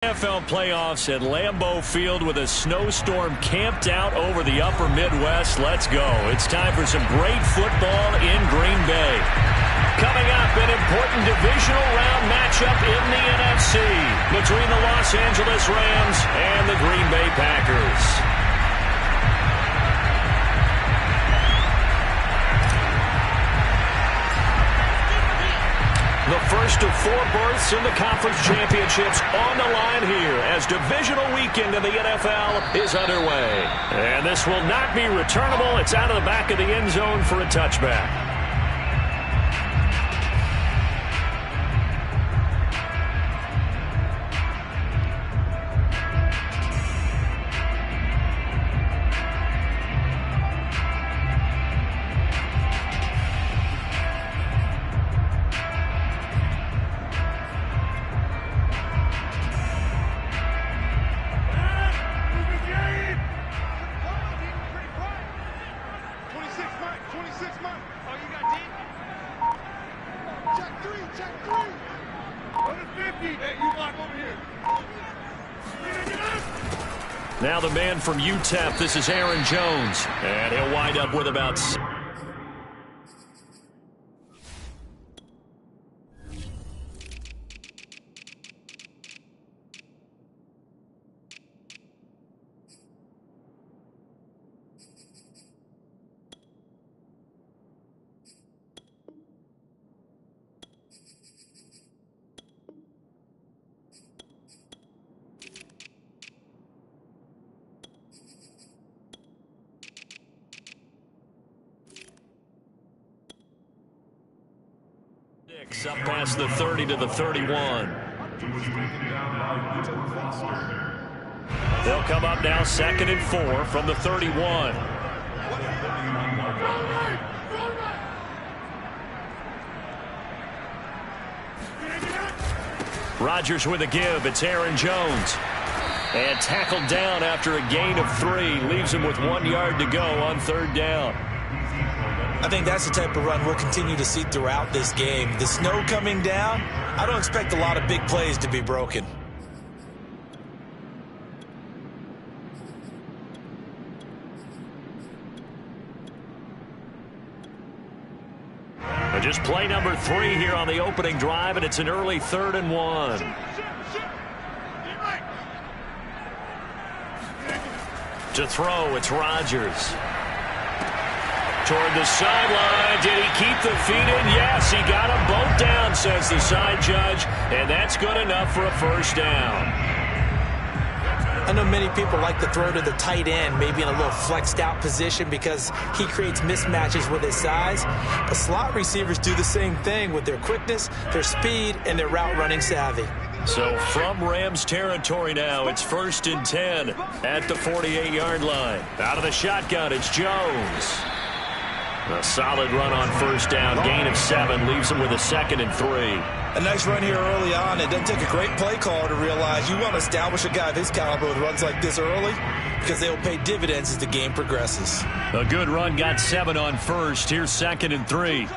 NFL playoffs at Lambeau Field with a snowstorm camped out over the upper Midwest. Let's go. It's time for some great football in Green Bay. Coming up, an important divisional round matchup in the NFC between the Los Angeles Rams and the Green Bay Packers. The first of four berths in the conference championships on the line here as divisional weekend in the NFL is underway. And this will not be returnable. It's out of the back of the end zone for a touchback. Now the man from UTEP, this is Aaron Jones, and he'll wind up with about... up past the 30 to the 31. They'll come up now 2nd and 4 from the 31. Rodgers with a give. It's Aaron Jones. And tackled down after a gain of 3. Leaves him with 1 yard to go on 3rd down. I think that's the type of run we'll continue to see throughout this game. The snow coming down, I don't expect a lot of big plays to be broken. But just play number 3 here on the opening drive, and it's an early 3rd and 1. To throw, it's Rodgers. Toward the sideline. Did he keep the feet in? Yes, he got them both down, says the side judge, and that's good enough for a 1st down. I know many people like to throw to the tight end, maybe in a little flexed out position because he creates mismatches with his size. But slot receivers do the same thing with their quickness, their speed, and their route running savvy. So from Rams territory now, it's 1st and 10 at the 48-yard line. Out of the shotgun, it's Jones. A solid run on 1st down, gain of 7, leaves him with a 2nd and 3. A nice run here early on. It doesn't take a great play caller to realize you want to establish a guy of his caliber with runs like this early because they will pay dividends as the game progresses. A good run, got 7 on 1st. Here's 2nd and 3.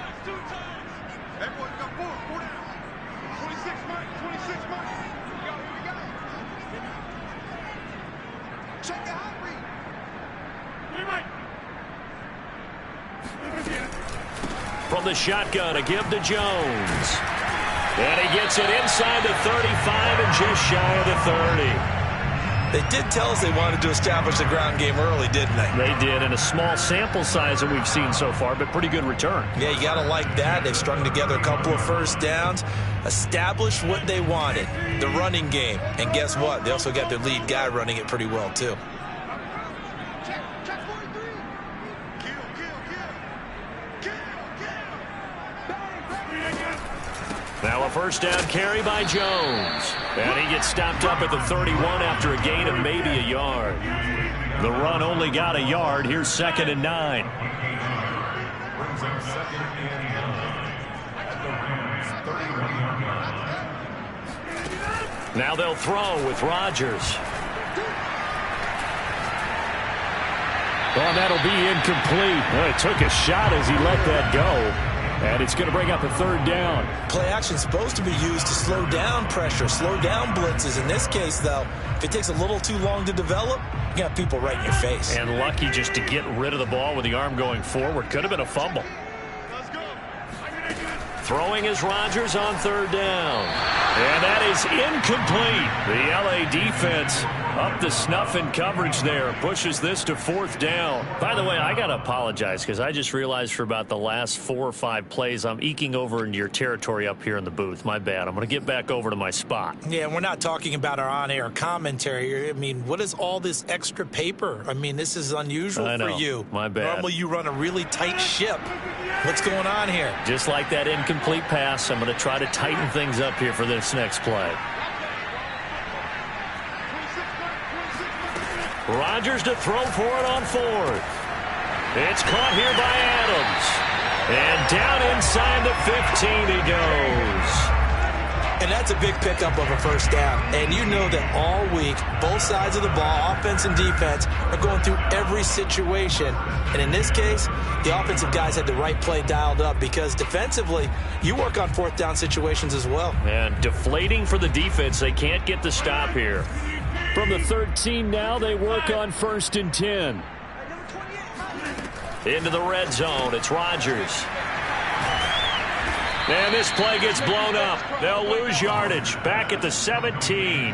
From the shotgun, a give to Jones. And he gets it inside the 35 and just shy of the 30. They did tell us they wanted to establish the ground game early, didn't they? They did, and a small sample size that we've seen so far, but pretty good return. Yeah, you got to like that. They've strung together a couple of 1st downs, established what they wanted, the running game. And guess what? They also got their lead guy running it pretty well, too. Now a 1st down carry by Jones. And he gets stopped up at the 31 after a gain of maybe a yard. The run only got a yard. Here's 2nd and 9. Now they'll throw with Rodgers. Well, that'll be incomplete. Well, it took a shot as he let that go. And it's going to bring up a third down. Play action is supposed to be used to slow down pressure, slow down blitzes. In this case, though, if it takes a little too long to develop, you got people right in your face. And lucky just to get rid of the ball with the arm going forward. Could have been a fumble. Throwing is Rodgers on third down. And that is incomplete. The LA defense up to snuff in coverage there. Pushes this to fourth down. By the way, I got to apologize because I just realized for about the last 4 or 5 plays I'm eking over into your territory up here in the booth. My bad. I'm going to get back over to my spot. Yeah, we're not talking about our on-air commentary. I mean, what is all this extra paper? I mean, this is unusual for you. My bad. Normally you run a really tight ship. What's going on here? Just like that incomplete pass, I'm going to try to tighten things up here for this next play. Rodgers to throw for it on fourth. It's caught here by Adams. And down inside the 15 he goes. And that's a big pickup of a first down. And you know that all week, both sides of the ball, offense and defense, are going through every situation. And in this case, the offensive guys had the right play dialed up because defensively, you work on fourth down situations as well. And deflating for the defense. They can't get the stop here. From the 13 now, they work on 1st and 10. Into the red zone, it's Rodgers. And this play gets blown up. They'll lose yardage. Back at the 17.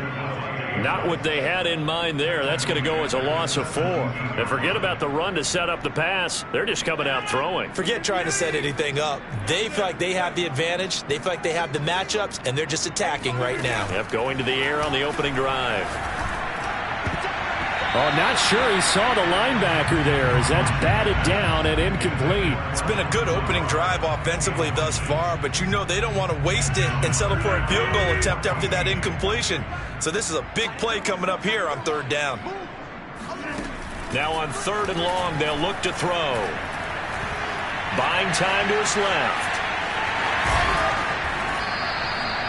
Not what they had in mind there. That's going to go as a loss of 4. And forget about the run to set up the pass. They're just coming out throwing. Forget trying to set anything up. They feel like they have the advantage. They feel like they have the matchups, and they're just attacking right now. Yep, going to the air on the opening drive. Oh, not sure he saw the linebacker there as that's batted down and incomplete. It's been a good opening drive offensively thus far, but you know they don't want to waste it and settle for a field goal attempt after that incompletion. So this is a big play coming up here on third down. Now on 3rd and long, they'll look to throw. Buying time to his left.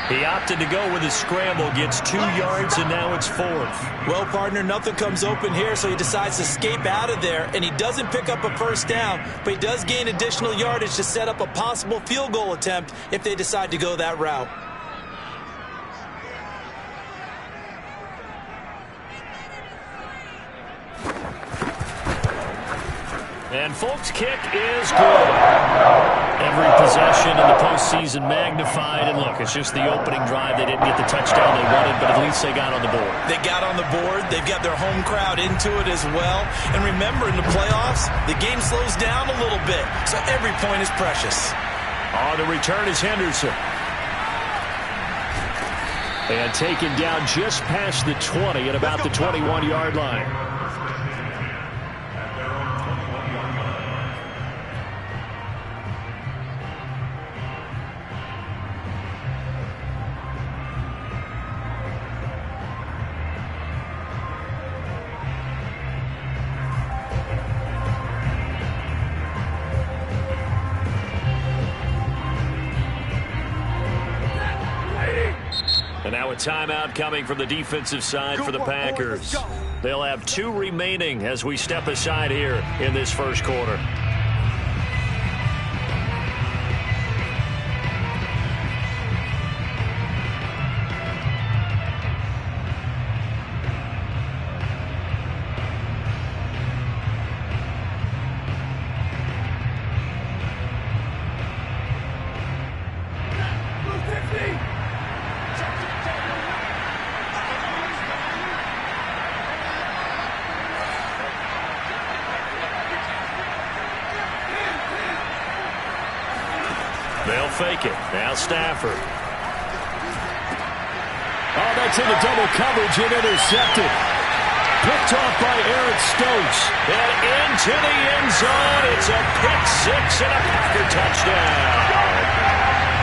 He opted to go with his scramble, gets 2 yards, and now it's 4th. Well, partner, nothing comes open here, so he decides to escape out of there, and he doesn't pick up a first down, but he does gain additional yardage to set up a possible field goal attempt if they decide to go that route. And Folk's kick is good. Every possession in the postseason magnified. And look, it's just the opening drive. They didn't get the touchdown they wanted, but at least they got on the board. They got on the board. They've got their home crowd into it as well. And remember, in the playoffs, the game slows down a little bit, so every point is precious. On the return is Henderson. And taken down just past the 20 at about the 21-yard line. And now a timeout coming from the defensive side for the Packers. They'll have 2 remaining as we step aside here in this first quarter. They'll fake it. Now Stafford. Oh, that's into double coverage and intercepted. Picked off by Eric Stokes. And into the end zone. It's a pick 6 and a Packer touchdown.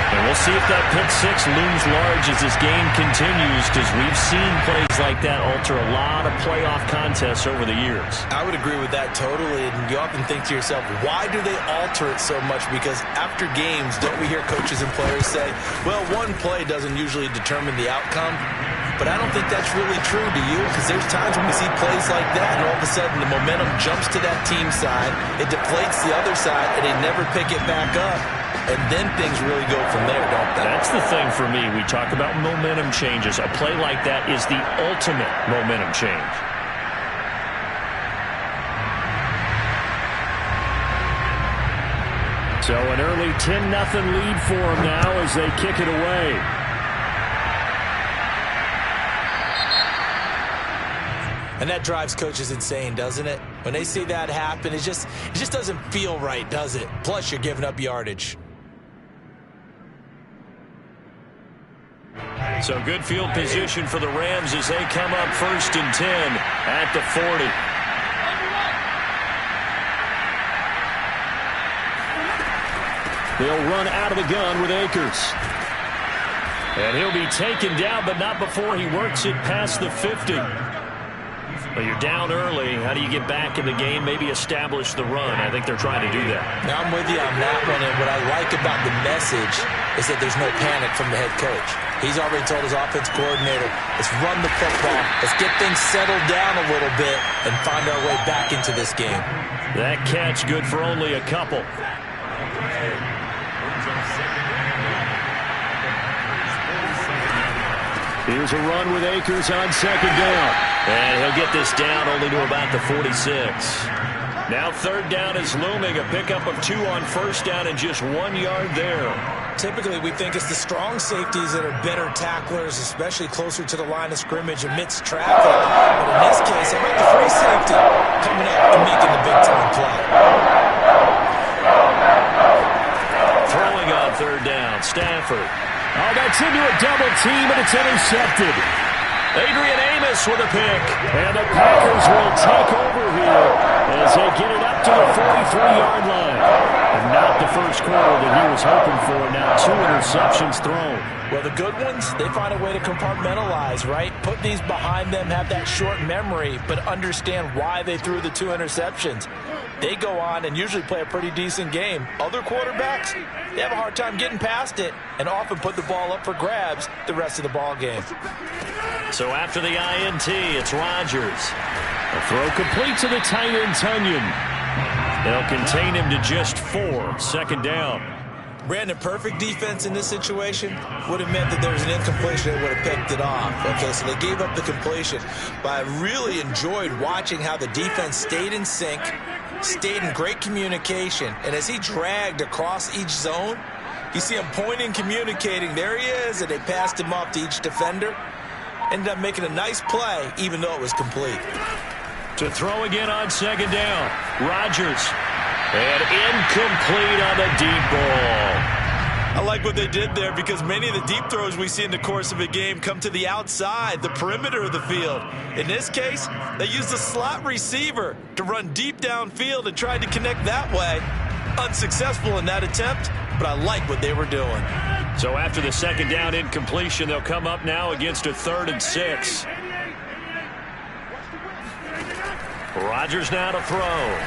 And we'll see if that pick 6 looms large as this game continues, because we've seen plays like that alter a lot of playoff contests over the years. I would agree with that totally, and you often think to yourself, why do they alter it so much? Because after games, don't we hear coaches and players say, well, one play doesn't usually determine the outcome? but I don't think that's really true, do you? Because there's times when we see plays like that, and all of a sudden the momentum jumps to that team side, it deflates the other side, and they never pick it back up. And then things really go from there, don't they? That's the thing for me. We talk about momentum changes. A play like that is the ultimate momentum change. So an early 10-0 lead for them now as they kick it away. And that drives coaches insane, doesn't it? When they see that happen, it just doesn't feel right, does it? Plus, you're giving up yardage. So good field position for the Rams as they come up 1st and 10 at the 40. They'll run out of the gun with Akers. And he'll be taken down, but not before he works it past the 50. But you're down early. How do you get back in the game? Maybe establish the run. I think they're trying to do that. Now, I'm with you on that one, and what I like about the message is that there's no panic from the head coach. He's already told his offense coordinator, let's run the football, let's get things settled down a little bit, and find our way back into this game. That catch good for only a couple. Here's a run with Akers on 2nd down. And he'll get this down only to about the 46. Now 3rd down is looming. A pickup of 2 on 1st down and just 1 yard there. Typically, we think it's the strong safeties that are better tacklers, especially closer to the line of scrimmage amidst traffic. But in this case, how about the free safety coming up and making the big-time play? Throwing on 3rd down, Stafford. Oh, that's into a double team, and it's intercepted. Adrian Amos with a pick. And the Packers will take over here as they get it up to the 43-yard line. And not the first quarter that he was hoping for. Now 2 interceptions thrown. Well, the good ones, they find a way to compartmentalize, right? Put these behind them, have that short memory, but understand why they threw the 2 interceptions. They go on and usually play a pretty decent game. Other quarterbacks, they have a hard time getting past it and often put the ball up for grabs the rest of the ball game. So after the INT, it's Rodgers. A throw complete to the tight end, Tunyon. They'll contain him to just 4, 2nd down. Brandon, perfect defense in this situation would have meant that there was an incompletion that would have picked it off. Okay, so they gave up the completion. But I really enjoyed watching how the defense stayed in sync, stayed in great communication, and as he dragged across each zone, you see him pointing, communicating, there he is, and they passed him off to each defender. Ended up making a nice play, even though it was complete. To throw again on 2nd down, Rodgers. And incomplete on the deep ball. I like what they did there because many of the deep throws we see in the course of a game come to the outside, the perimeter of the field. In this case, they used a slot receiver to run deep downfield and tried to connect that way. Unsuccessful in that attempt, but I like what they were doing. So after the 2nd down incompletion, they'll come up now against a 3rd and 6. Rodgers now to throw.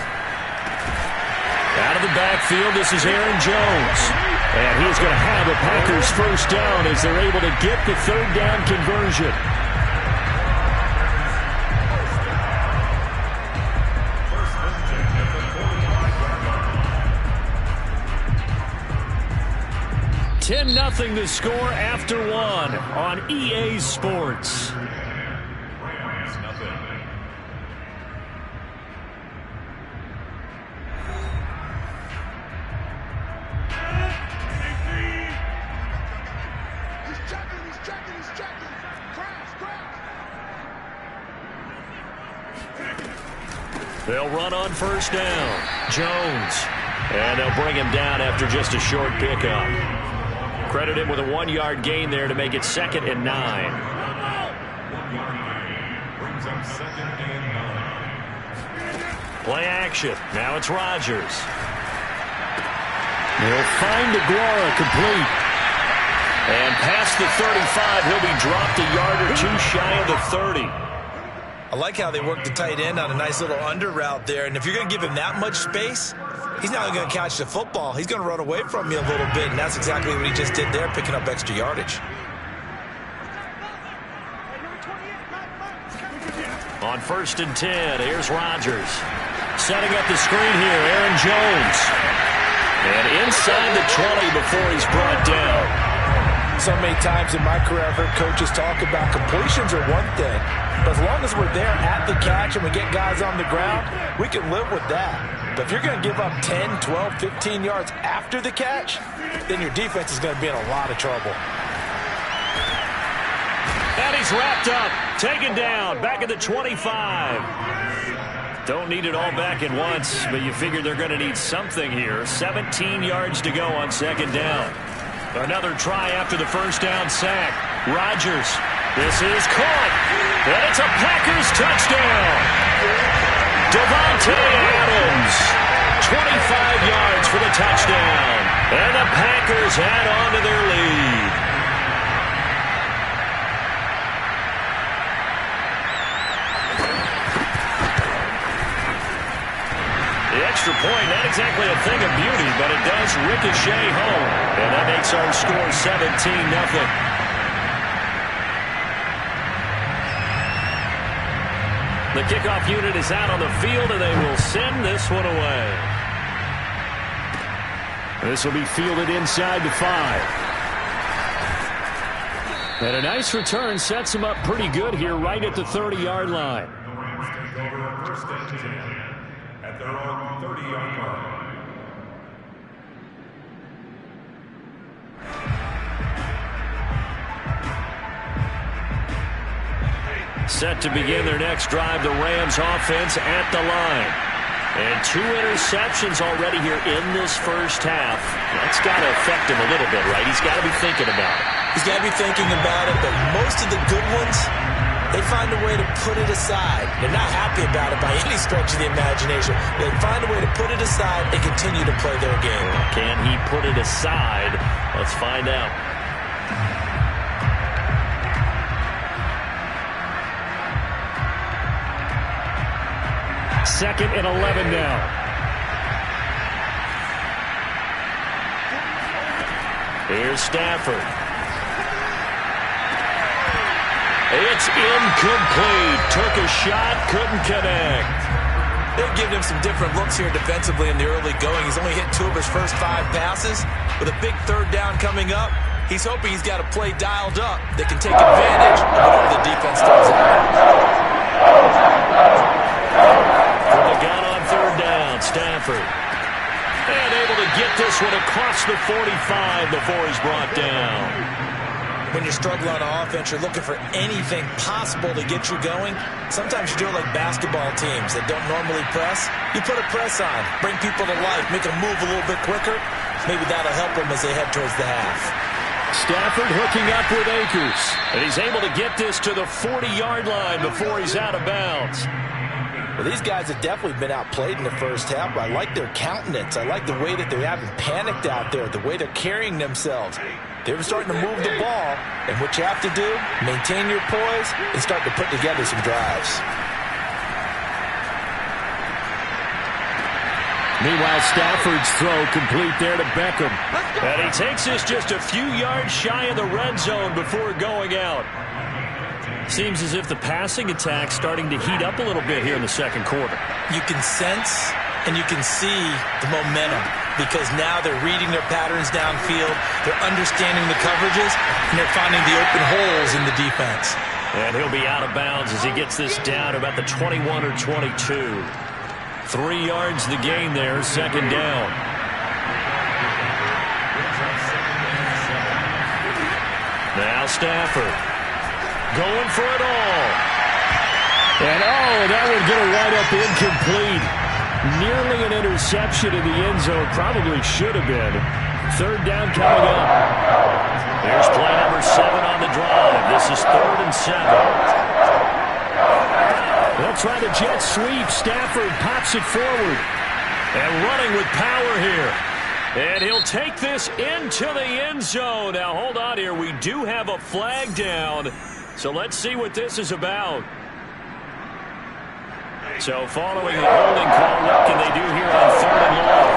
Out of the backfield, this is Aaron Jones. And he's going to have a Packers 1st down as they're able to get the 3rd down conversion. $10-0 the score after 1 on EA Sports. They'll run on 1st down. Jones. And they'll bring him down after just a short pickup. Credit him with a 1-yard gain there to make it 2nd and 9. Play action. Now it's Rodgers. They'll find DeGuara complete. And past the 35, he'll be dropped a yard or 2 shy of the 30. I like how they work the tight end on a nice little under route there. And if you're going to give him that much space, he's not only going to catch the football, he's going to run away from you a little bit. And that's exactly what he just did there, picking up extra yardage. On 1st and 10, here's Rodgers. Setting up the screen here, Aaron Jones. And inside the 20 before he's brought down. So many times in my career I've heard coaches talk about completions are one thing. But as long as we're there at the catch and we get guys on the ground, we can live with that. But if you're going to give up 10, 12, 15 yards after the catch, then your defense is going to be in a lot of trouble. And he's wrapped up, taken down, back at the 25. Don't need it all back at once, but you figure they're going to need something here. 17 yards to go on 2nd down. Another try after the 1st down sack. Rodgers, this is caught, and it's a Packers touchdown. Davante Adams, 25 yards for the touchdown, and the Packers add on to their lead. The extra point, not exactly a thing of beauty, but it does ricochet home. And that makes our score 17-0. The kickoff unit is out on the field, and they will send this one away. This will be fielded inside the 5. And a nice return sets him up pretty good here right at the 30-yard line. At their own 30-yard line. Set to begin their next drive, the Rams offense at the line. And 2 interceptions already here in this first half. That's got to affect him a little bit, right? He's got to be thinking about it. He's got to be thinking about it, but most of the good ones, they find a way to put it aside. They're not happy about it by any stretch of the imagination. They find a way to put it aside and continue to play their game. Can he put it aside? Let's find out. Second and 11 now. Here's Stafford. It's incomplete. Took a shot, couldn't connect. They've given him some different looks here defensively in the early going. He's only hit 2 of his first 5 passes. With a big 3rd down coming up, he's hoping he's got a play dialed up that can take advantage of whatever the defense throws out. From the gun on 3rd down, Stafford. And able to get this one across the 45 before he's brought down. When you're struggling on offense, you're looking for anything possible to get you going. Sometimes you do it like basketball teams that don't normally press. You put a press on, bring people to life, make them move a little bit quicker. Maybe that'll help them as they head towards the half. Stafford hooking up with Akers. And he's able to get this to the 40-yard line before he's out of bounds. Well, these guys have definitely been outplayed in the first half. I like their countenance. I like the way that they haven't panicked out there, the way they're carrying themselves. They're starting to move the ball, and what you have to do, maintain your poise and start to put together some drives. Meanwhile, Stafford's throw complete there to Beckham. And he takes this just a few yards shy of the red zone before going out. Seems as if the passing attack's starting to heat up a little bit here in the second quarter. You can sense and you can see the momentum because now they're reading their patterns downfield, they're understanding the coverages, and they're finding the open holes in the defense. And he'll be out of bounds as he gets this down about the 21 or 22. 3 yards the gain there, 2nd down. Now Stafford going for it all. And that would get a wide up incomplete. Nearly an interception in the end zone. Probably should have been. 3rd down coming up. Here's play number 7 on the drive. This is 3rd and 7. They'll try the jet sweep. Stafford pops it forward. And running with power here. And he'll take this into the end zone. Now, hold on here. We do have a flag down. So let's see what this is about. So following the holding call, what can they do here on 3rd and long?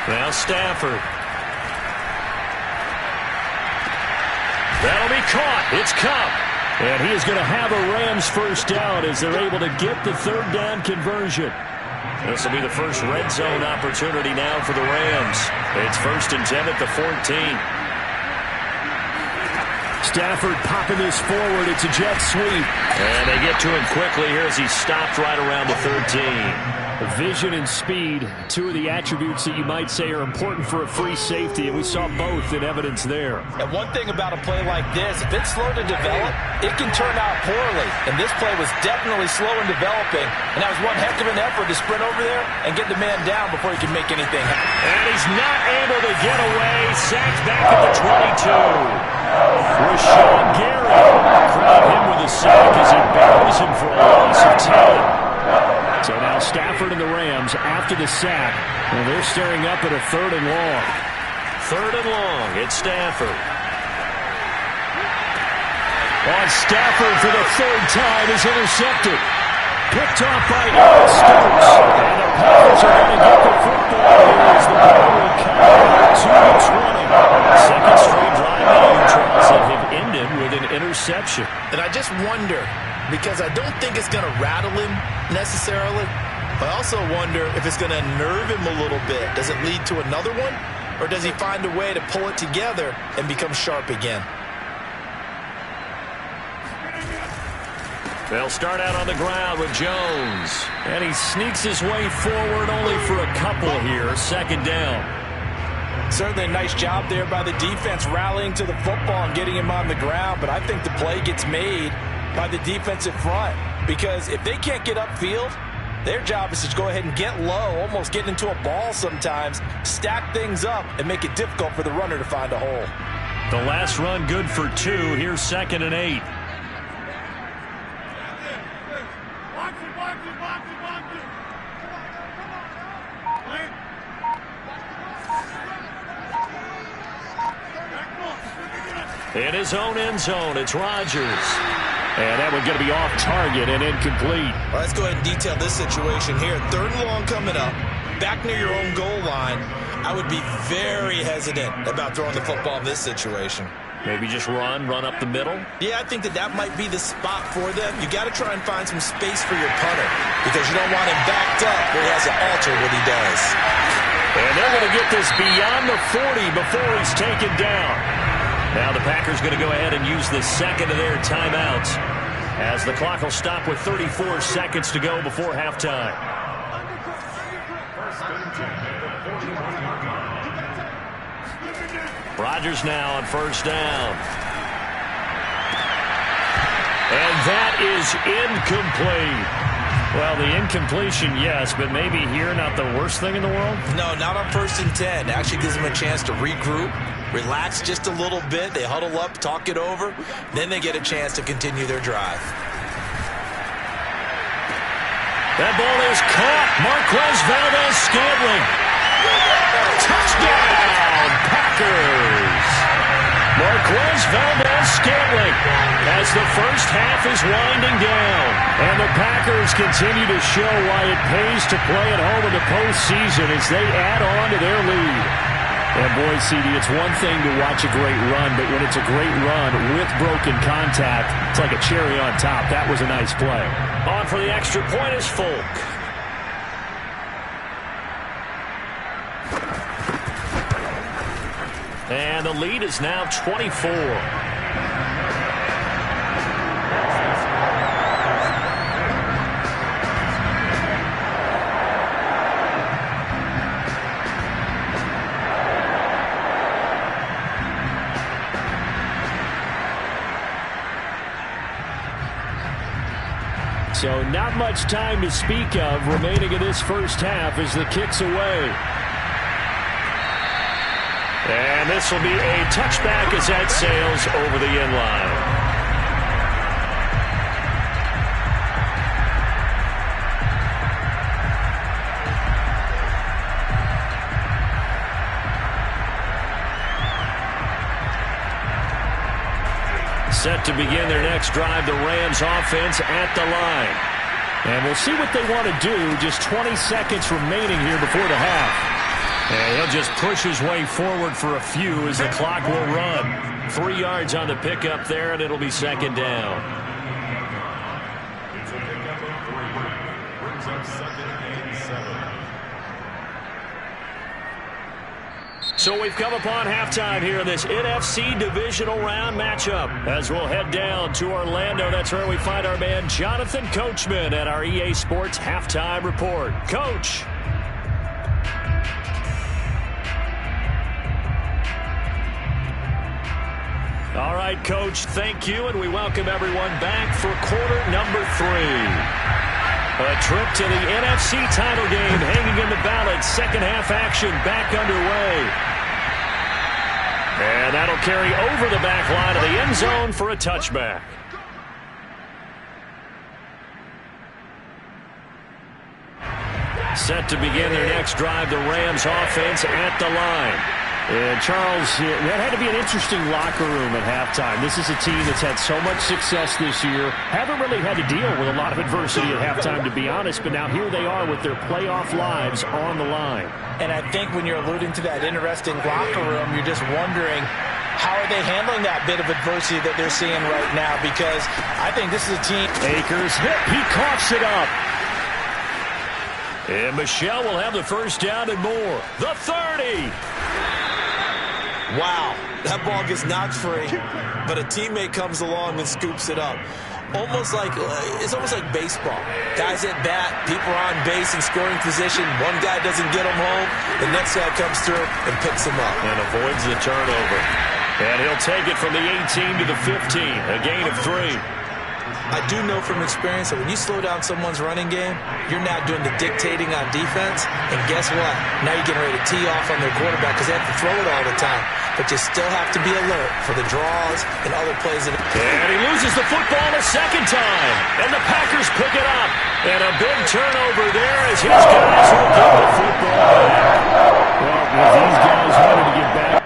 Now Stafford That'll be caught. It's Kupp. And he is going to have a Rams first down as they're able to get the third down conversion. This will be the first red zone opportunity now for the Rams. It's 1st and 10 at the 14. Stafford popping this forward. It's a jet sweep. And they get to him quickly here as he stopped right around the 13. Vision and speed, two of the attributes that you might say are important for a free safety, and we saw both in evidence there. And one thing about a play like this, if it's slow to develop, it can turn out poorly. And this play was definitely slow in developing, and that was one heck of an effort to sprint over there and get the man down before he can make anything happen. And he's not able to get away. Sacked back at the 22. Rashawn Gary crowd him with a sack as he buries him for a loss of 10. So now Stafford and the Rams after the sack, and they're staring up at a 3rd and long. 3rd and long. It's Stafford. On Stafford for the 3rd time is intercepted. Picked off by Aaron Stokes. And the Packers are going to get the football here as the ball will count 2-20. Second straight drive by Utah that have ended with an interception. And I just wonder, because I don't think it's going to rattle him necessarily, but I also wonder if it's going to nerve him a little bit. Does it lead to another one, or does he find a way to pull it together and become sharp again? They'll start out on the ground with Jones. And he sneaks his way forward only for a couple here. 2nd down. Certainly a nice job there by the defense rallying to the football and getting him on the ground, but I think the play gets made by the defensive front, because if they can't get upfield, their job is to go ahead and get low, almost get into a ball sometimes, stack things up, and make it difficult for the runner to find a hole. The last run good for 2. Here's 2nd and 8. In his own end zone, it's Rodgers. And that one's going to be off target and incomplete. Well, let's go ahead and detail this situation here. 3rd and long coming up, back near your own goal line. I would be very hesitant about throwing the football in this situation. Maybe just run up the middle? Yeah, I think that might be the spot for them. You got to try and find some space for your punter, because you don't want him backed up where he has to alter what he does. And they're going to get this beyond the 40 before he's taken down. Now the Packers going to go ahead and use the second of their timeouts as the clock will stop with 34 seconds to go before halftime. Rodgers now on 1st down. And that is incomplete. Well, the incompletion, yes, but maybe here not the worst thing in the world? No, not on 1st and 10. Actually gives them a chance to regroup, relax just a little bit. They huddle up, talk it over. Then they get a chance to continue their drive. That ball is caught. Marquez Valdes-Scantling. Touchdown, Packers. Marquez Valdes-Scantling as the first half is winding down. And the Packers continue to show why it pays to play at home in the postseason as they add on to their lead. And boy, CD, it's one thing to watch a great run, but when it's a great run with broken contact, it's like a cherry on top. That was a nice play. On for the extra point is Folk. And the lead is now 24. So not much time to speak of remaining in this first half as the kick's away. And this will be a touchback as that sails over the end line. Set to begin their next drive, the Rams offense at the line. And we'll see what they want to do. Just 20 seconds remaining here before the half. And he'll just push his way forward for a few as the clock will run. 3 yards on the pickup there, and it'll be second down. It's a pickup of 3. Brings up second and 7. So we've come upon halftime here in this NFC divisional round matchup. As we'll head down to Orlando, that's where we find our man Jonathan Coachman at our EA Sports Halftime Report. Coach. All right, Coach, thank you, and we welcome everyone back for quarter number 3. A trip to the NFC title game hanging in the balance. Second half action back underway. And that'll carry over the back line of the end zone for a touchback. Set to begin their next drive, the Rams offense at the line. And, Charles, that had to be an interesting locker room at halftime. This is a team that's had so much success this year. Haven't really had to deal with a lot of adversity at halftime, to be honest. But now here they are with their playoff lives on the line. And I think when you're alluding to that interesting locker room, you're just wondering, how are they handling that bit of adversity that they're seeing right now? Because I think this is a team. Akers hit. He coughs it up. And Michel will have the first down and more. The 30. Wow, that ball gets knocked free, but a teammate comes along and scoops it up. It's almost like baseball. Guys at bat, people are on base in scoring position. One guy doesn't get him home. The next guy comes through and picks him up. And avoids the turnover. And he'll take it from the 18 to the 15, a gain of 3. I do know from experience that when you slow down someone's running game, you're now doing the dictating on defense. And guess what? Now you're getting ready to tee off on their quarterback because they have to throw it all the time. But you still have to be alert for the draws and other plays. And he loses the football a second time. And the Packers pick it up. And a big turnover there as his guys will get the football back. Well, these guys wanted to get back